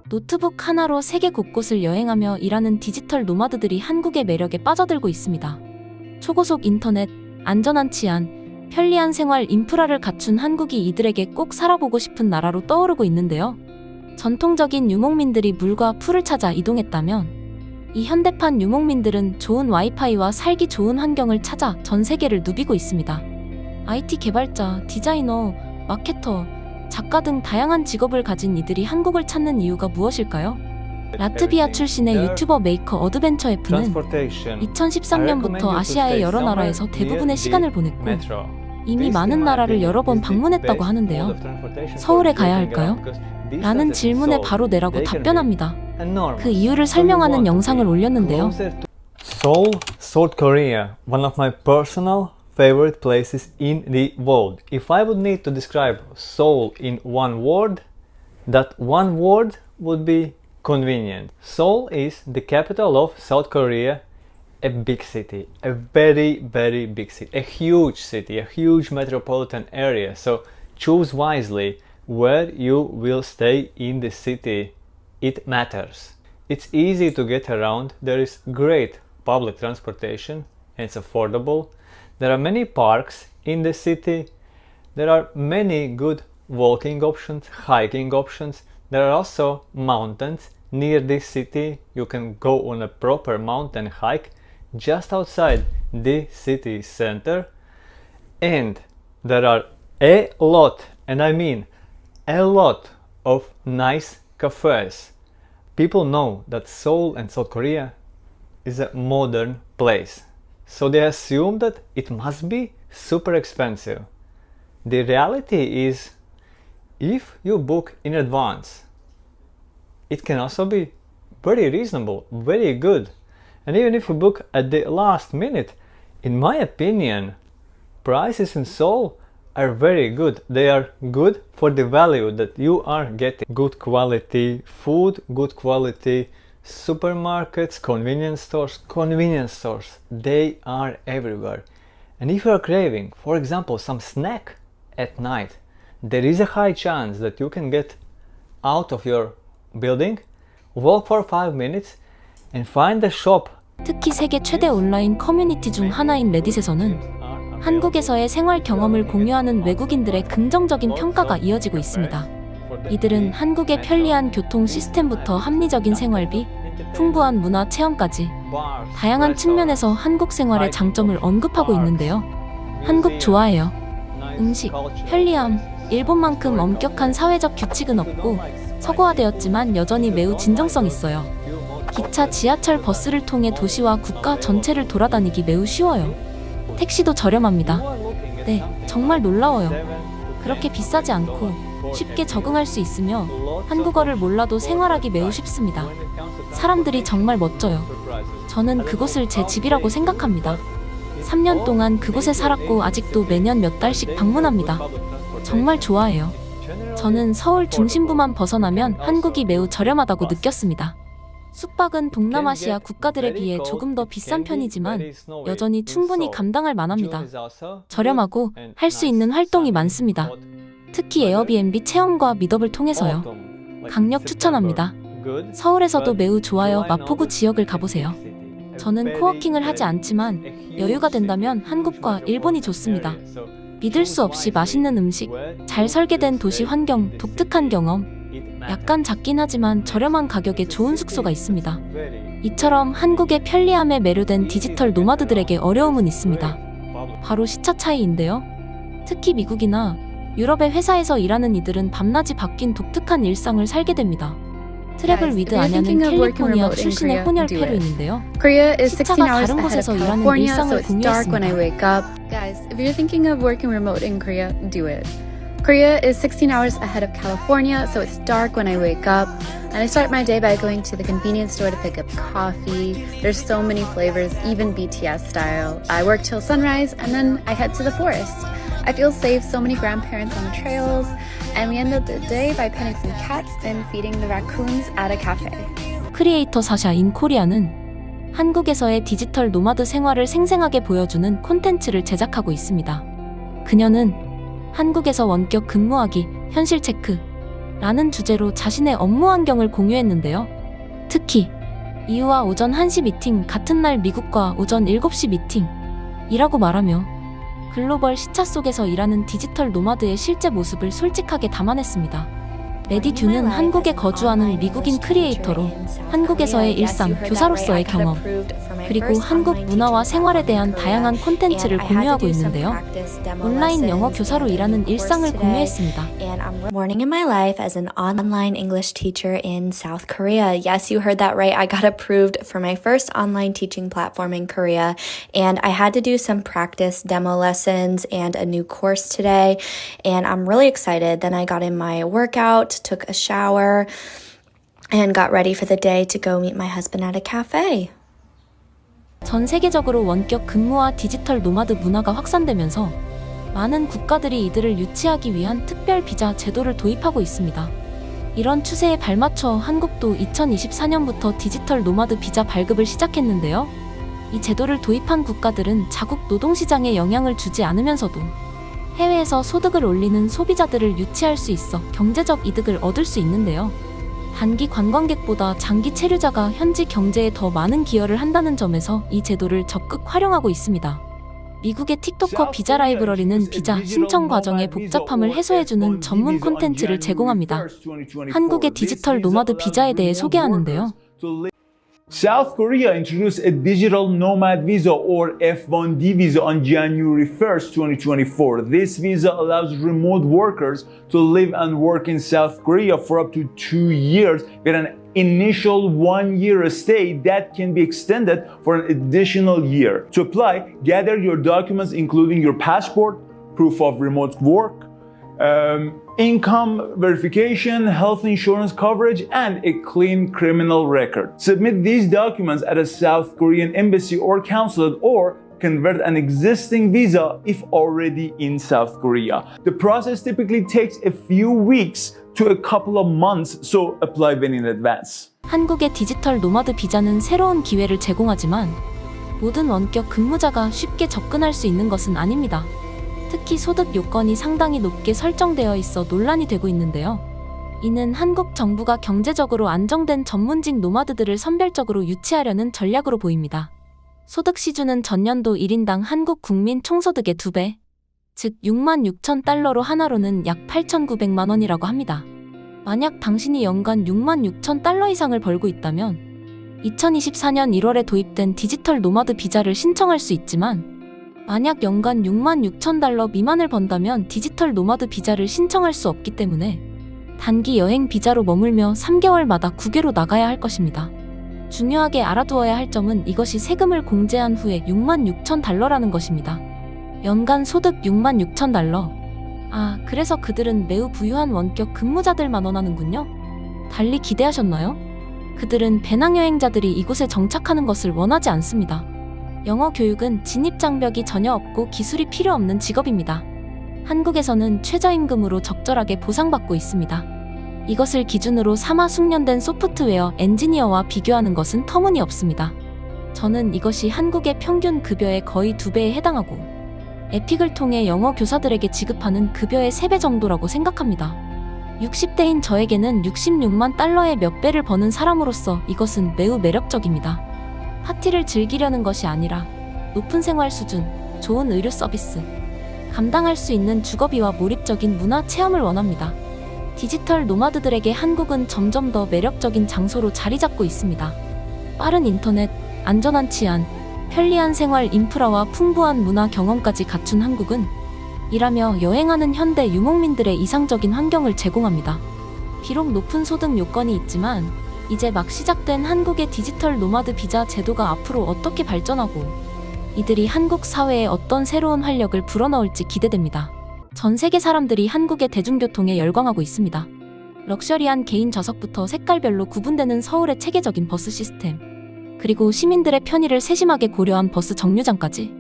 노트북 하나로 세계 곳곳을 여행하며 일하는 디지털 노마드들이 한국의 매력에 빠져들고 있습니다. 초고속 인터넷, 안전한 치안, 편리한 생활 인프라를 갖춘 한국이 이들에게 꼭 살아보고 싶은 나라로 떠오르고 있는데요. 전통적인 유목민들이 물과 풀을 찾아 이동했다면 이 현대판 유목민들은 좋은 와이파이와 살기 좋은 환경을 찾아 전 세계를 누비고 있습니다. IT 개발자, 디자이너, 마케터, 작가 등 다양한 직업을 가진 이들이 한국을 찾는 이유가 무엇일까요? 라트비아 출신의 유튜버 메이커 어드벤처 F는 2013년부터 아시아의 여러 나라에서 대부분의 시간을 보냈고 이미 많은 나라를 여러 번 방문했다고 하는데요. 서울에 가야 할까요? 라는 질문에 바로 내라고 답변합니다. 그 이유를 설명하는 영상을 올렸는데요. Seoul, South Korea, one of my personal favorite places in the world. If I would need to describe Seoul in one word, that one word would be convenient. Seoul is the capital of South Korea, a big city, a very, very big city, a huge metropolitan area. So choose wisely where you will stay in the city. It matters. It's easy to get around. There is great public transportation and it's affordable. There are many parks in the city. There are many good walking options, hiking options. There are also mountains near this city. You can go on a proper mountain hike just outside the city center. And there are a lot, and I mean a lot of nice cafes. People know that Seoul and South Korea is a modern place. So they assume that it must be super expensive. The reality is, if you book in advance, it can also be very reasonable, very good. And even if you book at the last minute, in my opinion, prices in Seoul are very good. They are good for the value that you are getting. Good quality food, good quality supermarkets, convenience stores, they are everywhere. And if you are craving, for example, some snack at night, there is a high chance that you can get out of your building, walk for 5 minutes and find a shop. 특히 세계 최대 온라인 커뮤니티 중 하나인 레딧에서는 한국에서의 생활 경험을 공유하는 외국인들의 긍정적인 평가가 이어지고 있습니다. 이들은 한국의 편리한 교통 시스템부터 합리적인 생활비, 풍부한 문화 체험까지 다양한 측면에서 한국 생활의 장점을 언급하고 있는데요. 한국 좋아해요. 음식, 편리함, 일본만큼 엄격한 사회적 규칙은 없고 서구화되었지만 여전히 매우 진정성 있어요. 기차, 지하철, 버스를 통해 도시와 국가 전체를 돌아다니기 매우 쉬워요. 택시도 저렴합니다. 네, 정말 놀라워요. 그렇게 비싸지 않고 쉽게 적응할 수 있으며 한국어를 몰라도 생활하기 매우 쉽습니다. 사람들이 정말 멋져요. 저는 그곳을 제 집이라고 생각합니다. 3년 동안 그곳에 살았고 아직도 매년 몇 달씩 방문합니다. 정말 좋아해요. 저는 서울 중심부만 벗어나면 한국이 매우 저렴하다고 느꼈습니다. 숙박은 동남아시아 국가들에 비해 조금 더 비싼 편이지만 여전히 충분히 감당할 만합니다. 저렴하고 할 수 있는 활동이 많습니다. 특히 에어비앤비 체험과 미더블 통해서요. 강력 추천합니다. 서울에서도 매우 좋아요. 마포구 지역을 가보세요. 저는 코워킹을 하지 않지만 여유가 된다면 한국과 일본이 좋습니다. 믿을 수 없이 맛있는 음식, 잘 설계된 도시 환경, 독특한 경험, 약간 작긴 하지만 저렴한 가격에 좋은 숙소가 있습니다. 이처럼 한국의 편리함에 매료된 디지털 노마드들에게 어려움은 있습니다. 바로 시차 차이인데요. 특히 미국이나 유럽의 회사에서 일하는 이들은 밤낮이 바뀐 독특한 일상을 살게 됩니다. 트래블 위드 아냐는 캘리포니아 출신의 혼혈 페루인인데요. 시차가 다른 곳에서 일하는 일상을 공유했습니다. Guys, if you're thinking of working remote in Korea, do it. Korea is 16 hours ahead of California, so it's dark when I wake up, and I start my day by going to the convenience store to pick up coffee. There's so many flavors, even BTS style. I work till sunrise, and then I head to the forest. I feel safe, so many grandparents on the trails, and we end up the day by petting some cats and feeding the raccoons at a cafe. 크리에이터 사샤 인 코리아는 한국에서의 디지털 노마드 생활을 생생하게 보여주는 콘텐츠를 제작하고 있습니다. 그녀는 한국에서 원격 근무하기, 현실 체크, 라는 주제로 자신의 업무 환경을 공유했는데요. 특히 이유와 오전 1시 미팅, 같은 날 미국과 오전 7시 미팅 이라고 말하며 글로벌 시차 속에서 일하는 디지털 노마드의 실제 모습을 솔직하게 담아냈습니다. 레디듀는 한국에 거주하는 미국인 크리에이터로 한국에서의 일상, 교사로서의 경험, 그리고 한국 문화와 생활에 대한 다양한 콘텐츠를 공유하고 있는데요. 온라인 영어 교사로 일하는 일상을 공유했습니다. Morning in my life as an online English teacher in South Korea. Yes, you heard that right. I got approved for my first online teaching platform in Korea, and I had to do some practice demo lessons and a new course today, and I'm really excited. Then I got in my workout, took a shower, and got ready for the day to go meet my husband at a cafe. 전 세계적으로 원격 근무와 디지털 노마드 문화가 확산되면서 많은 국가들이 이들을 유치하기 위한 특별 비자 제도를 도입하고 있습니다. 이런 추세에 발맞춰 한국도 2024년부터 디지털 노마드 비자 발급을 시작했는데요. 이 제도를 도입한 국가들은 자국 노동시장에 영향을 주지 않으면서도 해외에서 소득을 올리는 소비자들을 유치할 수 있어 경제적 이득을 얻을 수 있는데요. 단기 관광객보다 장기 체류자가 현지 경제에 더 많은 기여를 한다는 점에서 이 제도를 적극 활용하고 있습니다. 미국의 틱토커 비자 라이브러리는 비자 신청 과정의 복잡함을 해소해주는 전문 콘텐츠를 제공합니다. 한국의 디지털 노마드 비자에 대해 소개하는데요. South Korea introduced a digital nomad visa or F1D visa on January 1st, 2024. This visa allows remote workers to live and work in South Korea for up to 2 years with an initial 1-year stay that can be extended for an additional year. To apply, gather your documents including your passport, proof of remote work, income verification, health insurance coverage, and a clean criminal record. Submit these documents at a South Korean embassy or consulate or convert an existing visa if already in South Korea. The process typically takes a few weeks to a couple of months, so apply well in advance. 한국의 디지털 노마드 비자는 새로운 기회를 제공하지만 모든 원격 근무자가 쉽게 접근할 수 있는 것은 아닙니다. 특히 소득 요건이 상당히 높게 설정되어 있어 논란이 되고 있는데요. 이는 한국 정부가 경제적으로 안정된 전문직 노마드들을 선별적으로 유치하려는 전략으로 보입니다. 소득 시준은 전년도 1인당 한국 국민 총소득의 2배, 즉 66,000달러로 하나로는 약 8,900만 원이라고 합니다. 만약 당신이 연간 66,000달러 이상을 벌고 있다면 2024년 1월에 도입된 디지털 노마드 비자를 신청할 수 있지만 만약 연간 66,000달러 미만을 번다면 디지털 노마드 비자를 신청할 수 없기 때문에 단기 여행 비자로 머물며 3개월마다 국외로 나가야 할 것입니다. 중요하게 알아두어야 할 점은 이것이 세금을 공제한 후에 66,000달러라는 것입니다. 연간 소득 66,000달러. 그래서 그들은 매우 부유한 원격 근무자들만 원하는군요. 달리 기대하셨나요? 그들은 배낭여행자들이 이곳에 정착하는 것을 원하지 않습니다. 영어 교육은 진입장벽이 전혀 없고 기술이 필요 없는 직업입니다. 한국에서는 최저임금으로 적절하게 보상받고 있습니다. 이것을 기준으로 사마 숙련된 소프트웨어 엔지니어와 비교하는 것은 터무니없습니다. 저는 이것이 한국의 평균 급여의 거의 2배에 해당하고 에픽을 통해 영어 교사들에게 지급하는 급여의 3배 정도라고 생각합니다. 60대인 저에게는 66만 달러의 몇 배를 버는 사람으로서 이것은 매우 매력적입니다. 파티를 즐기려는 것이 아니라 높은 생활 수준, 좋은 의료 서비스, 감당할 수 있는 주거비와 몰입적인 문화 체험을 원합니다. 디지털 노마드들에게 한국은 점점 더 매력적인 장소로 자리 잡고 있습니다. 빠른 인터넷, 안전한 치안, 편리한 생활 인프라와 풍부한 문화 경험까지 갖춘 한국은 일하며 여행하는 현대 유목민들의 이상적인 환경을 제공합니다. 비록 높은 소득 요건이 있지만 이제 막 시작된 한국의 디지털 노마드 비자 제도가 앞으로 어떻게 발전하고 이들이 한국 사회에 어떤 새로운 활력을 불어넣을지 기대됩니다. 전 세계 사람들이 한국의 대중교통에 열광하고 있습니다. 럭셔리한 개인 좌석부터 색깔별로 구분되는 서울의 체계적인 버스 시스템, 그리고 시민들의 편의를 세심하게 고려한 버스 정류장까지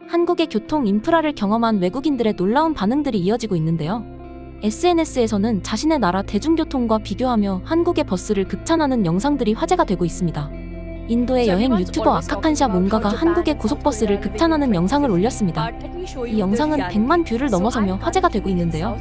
한국의 교통 인프라를 경험한 외국인들의 놀라운 반응들이 이어지고 있는데요. SNS에서는 자신의 나라 대중교통과 비교하며 한국의 버스를 극찬하는 영상들이 화제가 되고 있습니다. 인도의 여행 유튜버 아카칸샤 몬가가 한국의 고속버스를 극찬하는 영상을 올렸습니다. 이 영상은 100만 뷰를 넘어서며 화제가 되고 있는데요.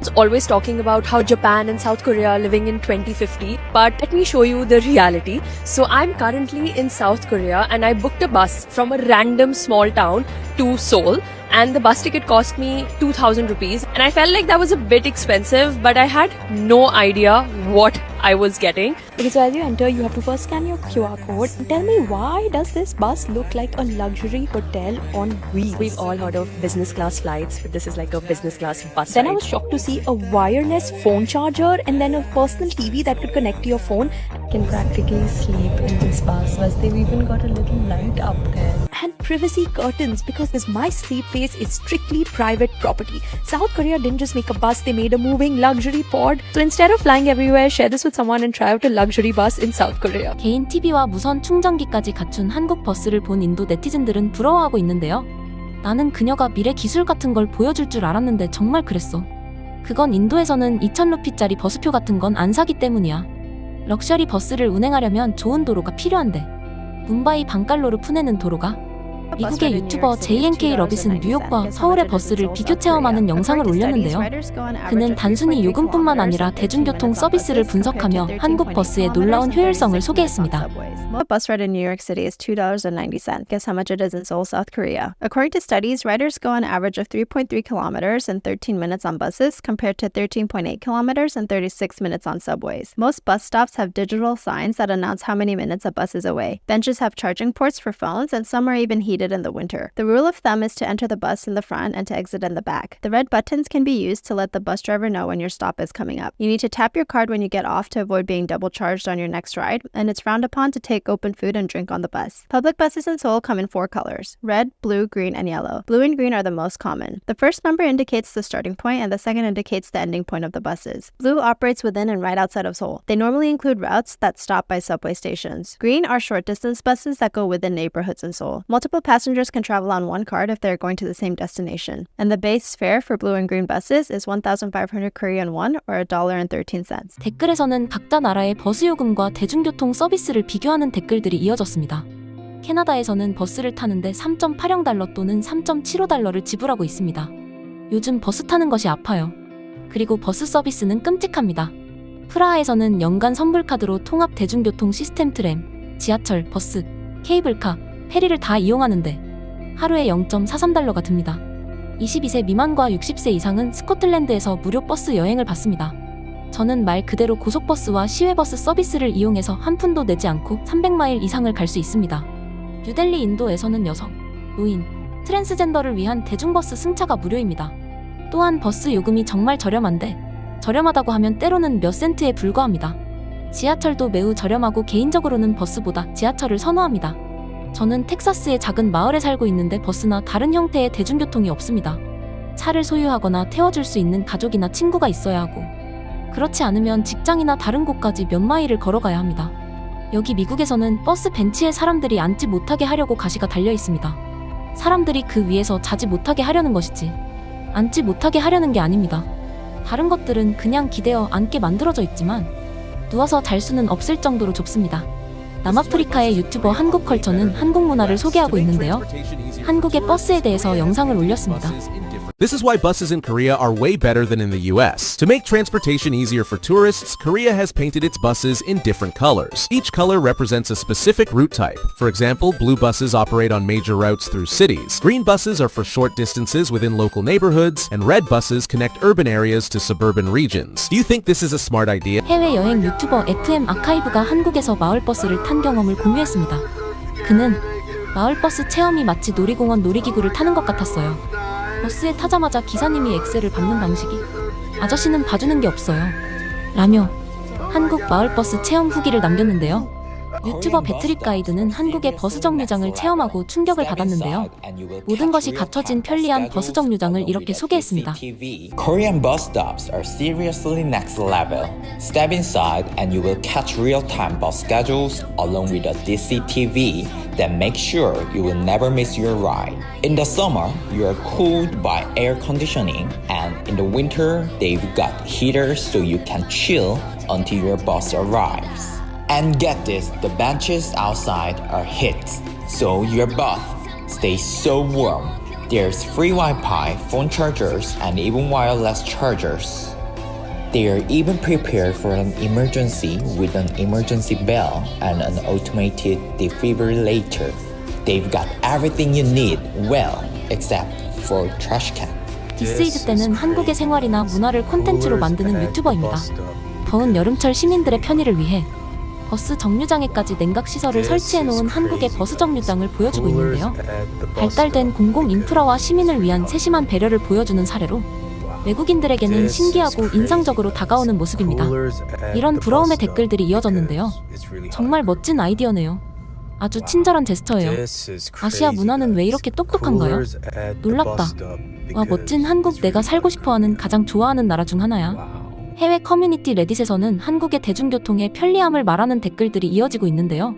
It's always talking about how Japan and South Korea are living in 2050, but let me show you the reality. So I'm currently in South Korea and I booked a bus from a random small town to Seoul, and the bus ticket cost me 2,000 rupees, and I felt like that was a bit expensive, but I had no idea what I was getting. Okay, so as you enter, you have to first scan your QR code. Tell me, why does this bus look like a luxury hotel on wheels? We've all heard of business class flights, but this is like a business class bus Then I ride. was shocked to see a wireless phone charger and then a personal TV that could connect to your phone. Can practically sleep in this bus. They've even got a little light up there. And privacy curtains, because this My Sleep Face is strictly private property. South Korea didn't just make a bus, they made a moving luxury pod. So instead of flying everywhere, share this with someone and try out a luxury bus in South Korea. 개인 TV와 무선 충전기까지 갖춘 한국 버스를 본 인도 네티즌들은 부러워하고 있는데요. 나는 그녀가 미래 기술 같은 걸 보여줄 줄 알았는데 정말 그랬어. 그건 인도에서는 2,000루피짜리 버스표 같은 건 안 사기 때문이야. 럭셔리 버스를 운행하려면 좋은 도로가 필요한데 문바이 방칼로르 푸네는 도로가 미국의 유튜버 JNK 러빗은 뉴욕과 서울의 버스를 비교 체험하는 영상을 올렸는데요. 그는 단순히 요금뿐만 아니라 대중교통 서비스를 분석하며 한국 버스의 놀라운 효율성을 소개했습니다. A bus ride in New York City is $2.90. Guess how much it is in Seoul, South Korea? According to studies, riders go an average of 3.3 kilometers in 13 minutes on buses compared to 13.8 kilometers in 36 minutes on subways. Most bus stops have digital signs that announce how many minutes a bus is away. Benches have charging ports for phones, and some are even heated in the winter. The rule of thumb is to enter the bus in the front and to exit in the back. The red buttons can be used to let the bus driver know when your stop is coming up. You need to tap your card when you get off to avoid being double charged on your next ride, and it's frowned upon to take open food and drink on the bus. Public buses in Seoul come in 4 colors: red, blue, green, and yellow. Blue and green are the most common. The first number indicates the starting point, and the second indicates the ending point of the buses. Blue operates within and right outside of Seoul. They normally include routes that stop by subway stations. Green are short-distance buses that go within neighborhoods in Seoul. Multiple passengers can travel on one card if they're going to the same destination. And the base fare for blue and green buses is 1,500 Korean won, or $1.13. 댓글에서는 각자 나라의 버스 요금과 대중교통 서비스를 비교하는 댓글들이 이어졌습니다. 캐나다에서는 버스를 타는데 3.80달러 또는 3.75달러를 지불하고 있습니다. 요즘 버스 타는 것이 아파요. 그리고 버스 서비스는 끔찍합니다. 프라하에서는 연간 선불카드로 통합 대중교통 시스템 트램, 지하철, 버스, 케이블카, 페리를 다 이용하는데 하루에 0.43달러가 듭니다. 22세 미만과 60세 이상은 스코틀랜드에서 무료 버스 여행을 받습니다. 저는 말 그대로 고속버스와 시외버스 서비스를 이용해서 한 푼도 내지 않고 300마일 이상을 갈 수 있습니다. 뉴델리 인도에서는 여성, 노인, 트랜스젠더를 위한 대중버스 승차가 무료입니다. 또한 버스 요금이 정말 저렴한데 저렴하다고 하면 때로는 몇 센트에 불과합니다. 지하철도 매우 저렴하고 개인적으로는 버스보다 지하철을 선호합니다. 저는 텍사스의 작은 마을에 살고 있는데 버스나 다른 형태의 대중교통이 없습니다. 차를 소유하거나 태워줄 수 있는 가족이나 친구가 있어야 하고 그렇지 않으면 직장이나 다른 곳까지 몇 마일을 걸어가야 합니다. 여기 미국에서는 버스 벤치에 사람들이 앉지 못하게 하려고 가시가 달려 있습니다. 사람들이 그 위에서 자지 못하게 하려는 것이지 앉지 못하게 하려는 게 아닙니다. 다른 것들은 그냥 기대어 앉게 만들어져 있지만 누워서 잘 수는 없을 정도로 좁습니다. 남아프리카의 유튜버 한국컬처는 한국 문화를 소개하고 있는데요. 한국의 버스에 대해서 영상을 올렸습니다. This is why buses in Korea are way better than in the US. To make transportation easier for tourists, Korea has painted its buses in different colors. Each color represents a specific route type. For example, blue buses operate on major routes through cities. Green buses are for short distances within local neighborhoods, and red buses connect urban areas to suburban regions. Do you think this is a smart idea? 해외여행 유튜버 FM 아카이브가 한국에서 마을버스를 탄 경험을 공유했습니다. 그는 마을버스 체험이 마치 놀이공원 놀이기구를 타는 것 같았어요. 버스에 타자마자 기사님이 엑셀을 밟는 방식이 아저씨는 봐주는 게 없어요 라며 한국 마을버스 체험 후기를 남겼는데요. 유튜버 배트릭 가이드는 한국의 버스 정류장을 체험하고 충격을 받았는데요. 모든 것이 갖춰진 편리한 버스 정류장을 이렇게 소개했습니다. Korean bus stops are seriously next level. Step inside and you will catch real-time bus schedules along with a CCTV that makes sure you will never miss your ride. In the summer, you are cooled by air conditioning, and in the winter, they've got heaters so you can chill until your bus arrives. And get this, the benches outside are heated, so your bath stays so warm. There's free Wi-Fi, phone chargers, and even wireless chargers. They are even prepared for an emergency with an emergency bell and an automated defibrillator. They've got everything you need, well, except for trash can. 디스이즈 때는 한국의 생활이나 문화를 콘텐츠로 만드는 유튜버입니다. 더운 여름철 시민들의 편의를 위해 버스 정류장에까지 냉각시설을 설치해놓은 한국의 버스 정류장을 보여주고 있는데요. 발달된 공공 인프라와 시민을 위한 세심한 배려를 보여주는 사례로 외국인들에게는 신기하고 인상적으로 다가오는 모습입니다. 이런 부러움의 댓글들이 이어졌는데요. 정말 멋진 아이디어네요. 아주 친절한 제스처예요. 아시아 문화는 왜 이렇게 똑똑한가요? 놀랍다. 와, 멋진 한국, 내가 살고 싶어하는 가장 좋아하는 나라 중 하나야. 해외 커뮤니티 레딧에서는 한국의 대중교통의 편리함을 말하는 댓글들이 이어지고 있는데요.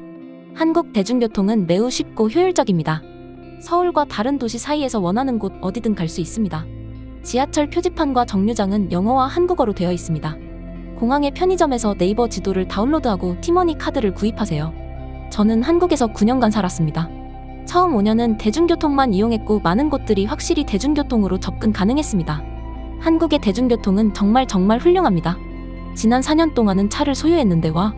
한국 대중교통은 매우 쉽고 효율적입니다. 서울과 다른 도시 사이에서 원하는 곳 어디든 갈 수 있습니다. 지하철 표지판과 정류장은 영어와 한국어로 되어 있습니다. 공항의 편의점에서 네이버 지도를 다운로드하고 티머니 카드를 구입하세요. 저는 한국에서 9년간 살았습니다. 처음 5년은 대중교통만 이용했고 많은 곳들이 확실히 대중교통으로 접근 가능했습니다. 한국의 대중교통은 정말 훌륭합니다. 지난 4년 동안은 차를 소유했는데 와,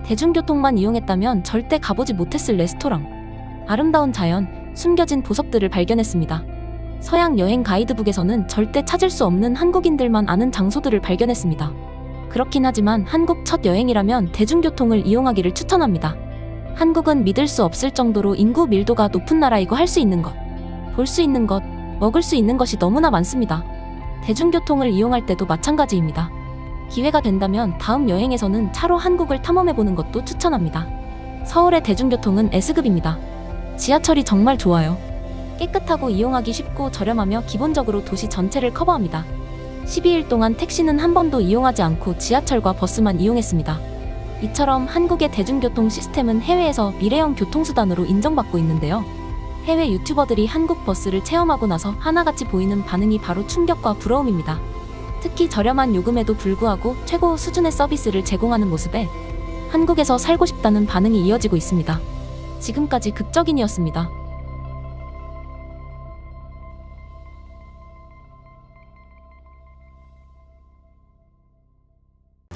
대중교통만 이용했다면 절대 가보지 못했을 레스토랑, 아름다운 자연, 숨겨진 보석들을 발견했습니다. 서양 여행 가이드북에서는 절대 찾을 수 없는 한국인들만 아는 장소들을 발견했습니다. 그렇긴 하지만 한국 첫 여행이라면 대중교통을 이용하기를 추천합니다. 한국은 믿을 수 없을 정도로 인구 밀도가 높은 나라이고 할 수 있는 것, 볼 수 있는 것, 먹을 수 있는 것이 너무나 많습니다. 대중교통을 이용할 때도 마찬가지입니다. 기회가 된다면 다음 여행에서는 차로 한국을 탐험해보는 것도 추천합니다. 서울의 대중교통은 S급입니다. 지하철이 정말 좋아요. 깨끗하고 이용하기 쉽고 저렴하며 기본적으로 도시 전체를 커버합니다. 12일 동안 택시는 한 번도 이용하지 않고 지하철과 버스만 이용했습니다. 이처럼 한국의 대중교통 시스템은 해외에서 미래형 교통수단으로 인정받고 있는데요. 해외 유튜버들이 한국 버스를 체험하고 나서 하나같이 보이는 반응이 바로 충격과 부러움입니다. 특히 저렴한 요금에도 불구하고 최고 수준의 서비스를 제공하는 모습에 한국에서 살고 싶다는 반응이 이어지고 있습니다. 지금까지 극적인이었습니다.